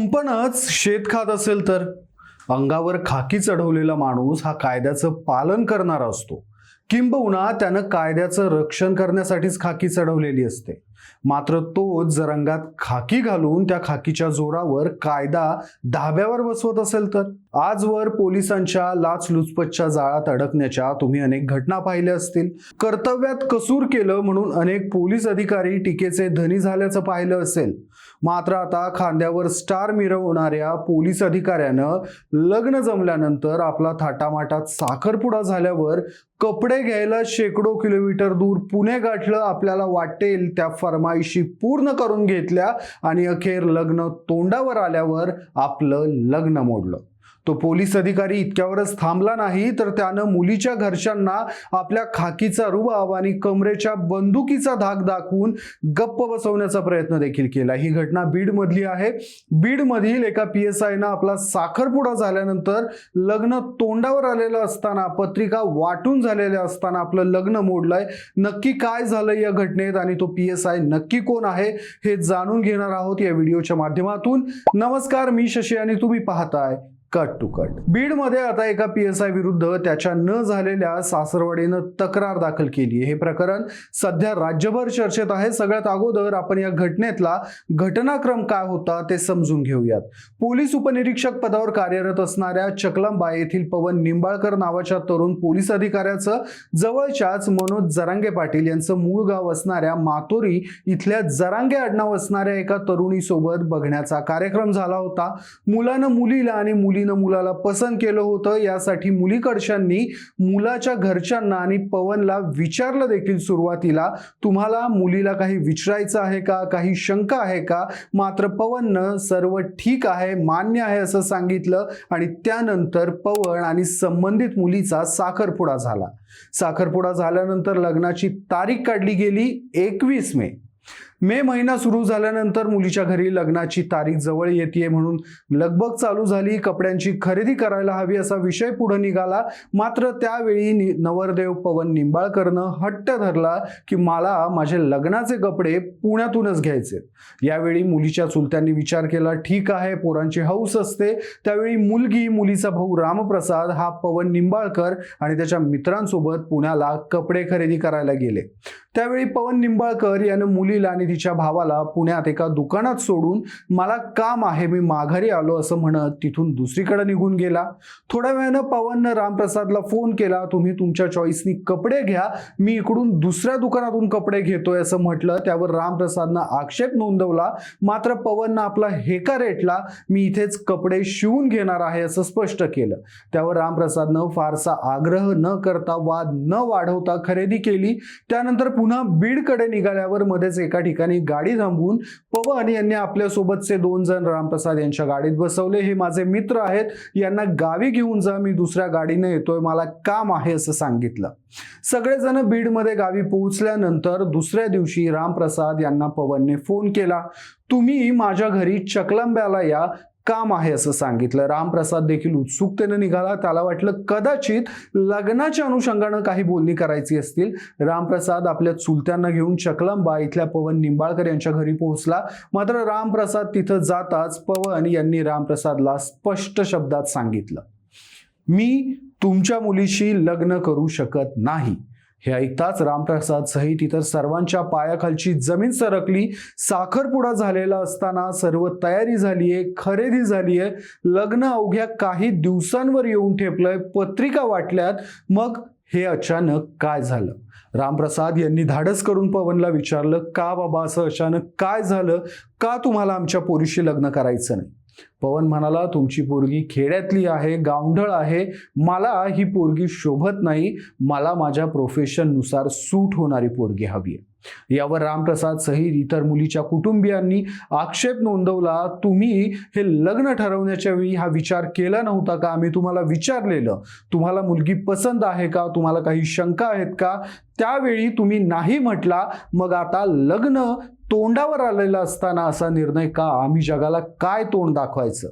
कुंपणच शेत खात असेल तर अंगावर खाकी चढवलेला माणूस हा कायद्याचं पालन करणारा असतो, किंबहुना त्यानं कायद्याचं रक्षण करण्यासाठीच खाकी चढवलेली असते. मात्र तोच जर अंगात खाकी घालून त्या खाकीच्या जोरावर कायदा धाब्यावर बसवत असेल तर आजवर पोलिसांच्या लाचलुचपतच्या जाळात अडकण्याच्या तुम्ही अनेक घटना पाहिल्या असतील. कर्तव्यात कसूर केलं म्हणून अनेक पोलीस अधिकारी टीकेचे धनी झाल्याचं पाहिलं असेल. मात्र आता खांद्यावर स्टार मिरवणाऱ्या पोलीस अधिकाऱ्यानं लग्न जमल्यानंतर आपला थाटामाटात साखरपुडा झाल्यावर कपडे घ्यायला शेकडो किलोमीटर दूर पुणे गाठलं. आपल्याला वाटेल त्या फरमाईशी पूर्ण करून घेतल्या आणि अखेर लग्न तोंडावर आल्यावर आपलं लग्न मोडलं. तो पोलीस अधिकारी इतक्यावरच थांबला नाही, तर त्यानं मुलीच्या घरच्यांना आपल्या खाकीचा रुबाब आणि कमरेच्या बंदुकीचा धाक दाखवून गप्प बसवण्याचा प्रयत्न देखील केला. ही घटना बीडमधली आहे. बीडमधील एका PSIनं आपला साखरपुडा झाल्यानंतर लग्न तोंडावर आलेलं असताना, पत्रिका वाटून झालेल्या असताना आपलं लग्न मोडलंय. नक्की काय झालं या घटनेत आणि तो PSI नक्की कोण आहे हे जाणून घेणार आहोत या व्हिडिओच्या माध्यमातून. नमस्कार, मी शशी आणि तुम्ही पाहताय कट टू कट. बीडमध्ये आता एका PSI विरुद्ध त्याच्या न झालेल्या सासरवाडीनं तक्रार दाखल केली. हे प्रकरण सध्या राज्यभर चर्चेत आहे. सगळ्यात अगोदर आपण या घटनेतला घटनाक्रम काय होता ते समजून घेऊयात. पोलीस उपनिरीक्षक पदावर कार्यरत असणाऱ्या चकलंबा येथील पवन निंबाळकर नावाच्या तरुण पोलीस अधिकाऱ्याचं जवळच्याच मनोज जरांगे पाटील यांचं मूळ गाव असणाऱ्या मातोरी इथल्या जरांगे आडनाव असणाऱ्या एका तरुणीसोबत बघण्याचा कार्यक्रम झाला होता. मुलानं मुलीला आणि मुलाला पसंत केलं होतं. यासाठी मुलीकडच्यांनी मुलाच्या घरच्यांना आणि पवनला विचारलं देखील सुरुवातीला, तुम्हाला मुलीला काही विचारायचं आहे का, काही शंका आहे का. मात्र पवननं सर्व ठीक आहे, मान्य आहे असं सांगितलं आणि त्यानंतर पवन आणि संबंधित मुलीचा साखरपुडा झाला. साखरपुडा झाल्यानंतर लग्नाची तारीख काढली गेली 21 मे. मे महिना सुरू झाल्यानंतर मुलीच्या घरी लग्नाची तारीख जवळ येते म्हणून लगबग चालू झाली. कपड्यांची खरेदी करायला हवी असा विषय पुढे निघाला. मात्र त्यावेळी नवरदेव पवन निंबाळकरनं हट्ट धरला की मला माझे लग्नाचे कपडे पुण्यातूनच घ्यायचे. यावेळी मुलीच्या चुलत्यांनी विचार केला, ठीक आहे, पोरांची हौस असते. त्यावेळी मुलीचा भाऊ रामप्रसाद हा पवन निंबाळकर आणि त्याच्या मित्रांसोबत पुण्याला कपडे खरेदी करायला गेले. त्यावेळी पवन निंबाळकर यानं मुलीला आणि तिच्या भावाला पुण्यात एका दुकानात सोडून मला काम आहे, मी माघारी आलो असं म्हणत तिथून दुसरीकडे निघून गेला. थोड्या वेळानं पवननं रामप्रसादला फोन केला, तुम्ही तुमच्या चॉईसनी कपडे घ्या, मी इकडून दुसऱ्या दुकानातून कपडे घेतोय असं म्हटलं. त्यावर रामप्रसादनं आक्षेप नोंदवला. मात्र पवननं आपला हेका रेटला, मी इथेच कपडे शिवून घेणार आहे असं स्पष्ट केलं. त्यावर रामप्रसादनं फारसा आग्रह न करता, वाद न वाढवता खरेदी केली. त्यानंतर पुन्हा बीडकडे निघाल्यावर मध्येच एका ठिकाणी गाडी थांबवून पवन यांनी आपल्या सोबतचे 2 जण रामप्रसाद यांच्या गाडीत बसवले. हे माझे मित्र आहेत, यांना गावी घेऊन जा, मी दुसऱ्या गाडीने येतोय, मला काम आहे असं सांगितलं. सगळेजण बीडमध्ये गावी पोहोचल्यानंतर दुसऱ्या दिवशी रामप्रसाद यांना पवनने फोन केला, तुम्ही माझ्या घरी चकलंब्याला या, काम आहे असं सांगितलं. रामप्रसाद देखील उत्सुकतेने निघाला. त्याला वाटलं कदाचित लग्नाच्या अनुषंगानं काही बोलणी करायची असतील. रामप्रसाद आपल्या चुलत्यांना घेऊन चकलंबा इथल्या पवन निंबाळकर यांच्या घरी पोहोचला. मात्र रामप्रसाद तिथं जाताच पवन यांनी रामप्रसादला स्पष्ट शब्दात सांगितलं, मी तुमच्या मुलीशी लग्न करू शकत नाही. हे ऐकताच रामप्रसाद सहित इतर सर्वांच्या पायाखालची जमीन सरकली. साखरपुडा झालेला असताना सर्व तयारी झालीये, खरेदी झालीये, लग्न अवघ्या काही दिवसांवर येऊन ठेपलंय, पत्रिका वाटल्यात. मग हे अचानक काय झालं? रामप्रसाद यांनी धाडस करून पवनला विचारलं, का बाबा असं अचानक काय झालं, का तुम्हाला आमच्या पोरीशी लग्न करायचं नाही? पवन म्हणाला, तुमची पोरगी खेड्यातली आहे, गावंढळ आहे, मला ही पोरगी शोभत नाही, मला माझ्या प्रोफेशननुसार सूट होणारी पोरगी हवी आहे. यावर रामप्रसाद सहित इतर मुलीच्या कुटुंबियांनी आक्षेप नोंदवला, तुम्ही हे लग्न ठरवण्याच्या वेळी हा विचार केला नव्हता का? आम्ही तुम्हाला विचारलेलं, तुम्हाला मुलगी पसंत आहे का, तुम्हाला काही शंका आहेत का? त्यावेळी तुम्ही नाही म्हटला. मग आता लग्न तोंडावर आलेला असताना असा निर्णय का? आम्ही जगाला काय तोंड दाखवायचं?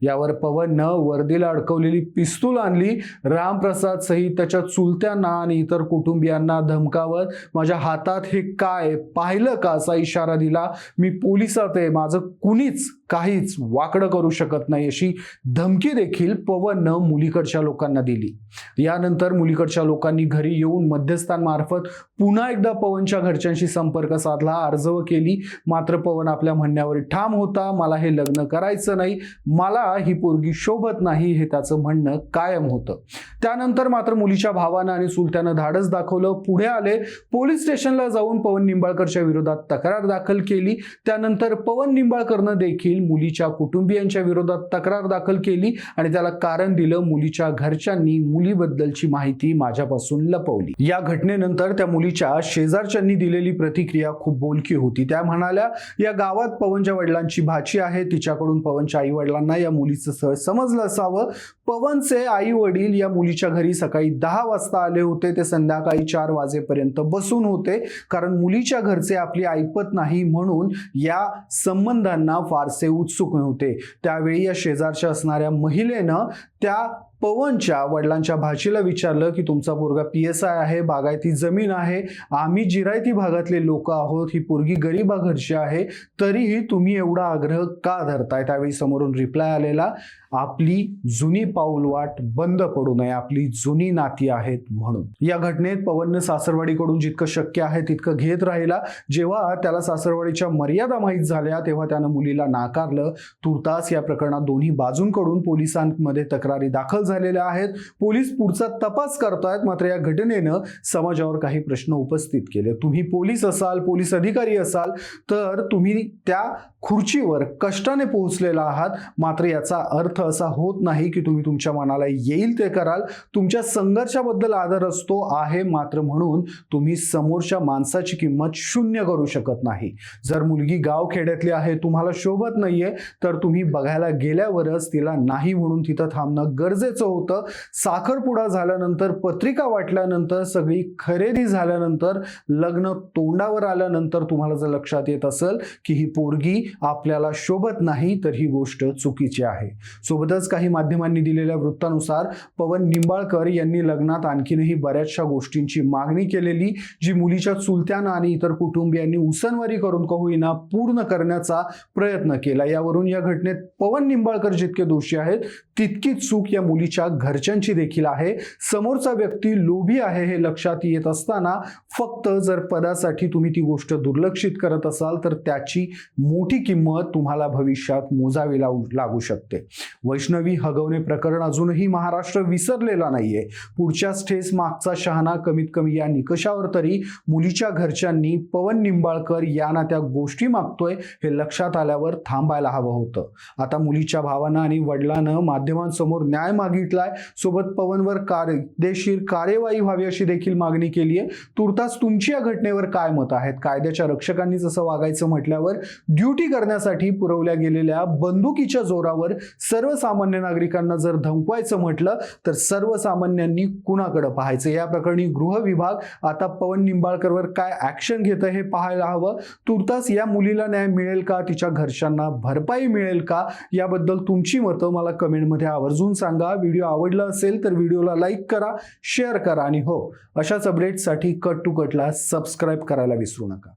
यावर पवननं वर्दीला अडकवलेली पिस्तूल आणली. रामप्रसाद सहित त्याच्या चुलत्यांना आणि इतर कुटुंबियांना धमकावत, माझ्या हातात हे काय, पाहिलं का असा इशारा दिला. मी पोलिसात आहे, माझं कुणीच काहीच वाकडं करू शकत नाही अशी धमकी देखील पवननं मुलीकडच्या लोकांना दिली. यानंतर मुलीकडच्या लोकांनी घरी येऊन मध्यस्थांमार्फत पुन्हा एकदा पवनच्या घरच्यांशी संपर्क साधला, अर्जव केली. मात्र पवन आपल्या म्हणण्यावर ठाम होता. मला हे लग्न करायचं नाही, मला ही पोरगी शोभत नाही, हे त्याचं म्हणणं कायम होतं. त्यानंतर मात्र मुलीच्या भावानं आणि चुलत्यानं धाडस दाखवलं, पुढे आले. पोलीस स्टेशनला जाऊन पवन निंबाळकरच्या विरोधात तक्रार दाखल केली. त्यानंतर पवन निंबाळकरनं देखील मुलीच्या कुटुंबियांच्या विरोधात तक्रार दाखल केली आणि त्याला कारण दिलं, मुलीच्या घरच्यांनी मुलीबद्दलची माहिती माझ्यापासून लपवली. या घटनेनंतर त्या मुलीच्या शेजारच्यांनी दिलेली प्रतिक्रिया खूप बोलकी होती. त्या म्हणाल्या, या गावात पवनच्या वडिलांची भाची आहे, तिच्याकडून पवनच्या आई वडिलांना या मुलीचं स्थळ समजलं असावं. पवनचे आई वडील या मुलीच्या घरी सकाळी 10 वाजता आले होते, ते संध्याकाळी 4 वाजेपर्यंत बसून होते, कारण मुलीच्या घरचे आपली ऐपत नाही म्हणून या संबंधांना फारसे उत्सुक नव्हते. त्यावेळी या शेजारच्या असणाऱ्या महिलेनं त्या पवनच्या वडिलांच्या भाचीला विचारलं की तुमचा पोरगा PSI आहे, बागायती जमीन आहे, आम्ही जिरायती भागातले लोक आहोत, ही पोरगी गरीबा घरची आहे, तरीही तुम्ही एवढा आग्रह का धरताय? त्यावेळी समोरून रिप्लाय आलेला, आपली जुनी पाऊलवाट बंद पडू नये, आपली जुनी नाती आहेत म्हणून. या घटनेत पवनने सासरवाडीकडून जितकं शक्य आहे तितकं घेत राहिला. जेव्हा त्याला सासरवाडीच्या मर्यादा माहीत झाल्या तेव्हा त्यानं मुलीला नाकारलं. तुर्तास या प्रकरणात दोन्ही बाजूंकडून पोलिसांमध्ये तक्रारी दाखल झालेल्या आहेत. पोलीस पुढचा तपास करतायत. मात्र या घटनेनं समाजावर काही प्रश्न उपस्थित केले. तुम्ही पोलीस असाल, पोलीस अधिकारी असाल, तर तुम्ही त्या खुर्चीवर कष्टाने पोहोचलेला आहात. मात्र याचा अर्थ असा होत नाही की तुम्ही तुमच्या मनाला येईल ते कराल. तुमच्या संघर्षाबद्दल आदर असतो आहे, मात्र म्हणून तुम्ही समोरच्या माणसाची किंमत शून्य करू शकत नाही. जर मुलगी गाव खेड्यातली आहे, तुम्हाला शोभत नाहीये, तर तुम्ही बघायला गेल्यावरच तिला नाही म्हणून तिथं थांबणं गरजेचं होतं. साखरपुडा झाल्यानंतर, पत्रिका वाटल्यानंतर, सगळी खरेदी झाल्यानंतर, लग्न तोंडावर आल्यानंतर तुम्हाला जर लक्षात येत असेल की ही पोरगी आपल्याला शोभत नाही, तर ही गोष्ट चुकीची आहे. सोबतच काही माध्यमांनी दिलेल्या वृत्तानुसार पवन निंबाळकर यांनी लग्नात आणखीनही बऱ्याचशा गोष्टींची मागणी केलेली, जी मुलीच्या चुलत्यानं आणि इतर कुटुंबियांनी उसनवारी करून का होईना पूर्ण करण्याचा प्रयत्न केला. यावरून या घटनेत पवन निंबाळकर जितके दोषी आहेत, तितकीच चूक या मुलीच्या घरच्यांची देखील आहे. समोरचा व्यक्ती लोभी आहे हे लक्षात येत असताना फक्त जर पदासाठी तुम्ही ती गोष्ट दुर्लक्षित करत असाल, तर त्याची मोठी किंमत तुम्हाला भविष्यात मोजावी लागू शकते. वैष्णवी हगवणे प्रकरण अजूनही महाराष्ट्र विसरलेला नाहीये. पुढच्याच ठेस मागचा शहाणा, कमीत कमी या निकषावर तरी मुलीच्या घरच्यांनी पवन निंबाळकर यांना त्या गोष्टी मागतोय हे लक्षात आल्यावर थांबायला हवं होतं. आता मुलीच्या भावानं आणि वडिलांनं माध्यमांसमोर न्याय मागितलाय. सोबत पवनवर कायदेशीर कार्यवाही व्हावी अशी देखील मागणी केली आहे. तुर्तास तुमची या घटनेवर काय मत आहेत? कायद्याच्या रक्षकांनीच असं वागायचं म्हटल्यावर ड्युटी करण्यासाठी पुरवल्या गेलेल्या बंदुकीच्या जोरावर सर्वसामान्य नागरिकांना जर धमकवायचं म्हटलं तर सर्वसामान्यांनी कुणाकडे पाहायचं? या प्रकरणी गृह विभाग आता पवन निंबाळकरवर काय ऍक्शन घेतं हे पाहायला हवं. तुर्तास या मुलीला न्याय मिळेल का? तिच्या घरच्यांना भरपाई मिळेल का? याबद्दल तुमची मतं मला कमेंटमध्ये आवर्जून सांगा. व्हिडिओ आवडला असेल तर व्हिडिओला लाईक करा, शेअर करा आणि हो, अशाच अपडेट्ससाठी कट टू कटला सबस्क्राईब करायला विसरू नका.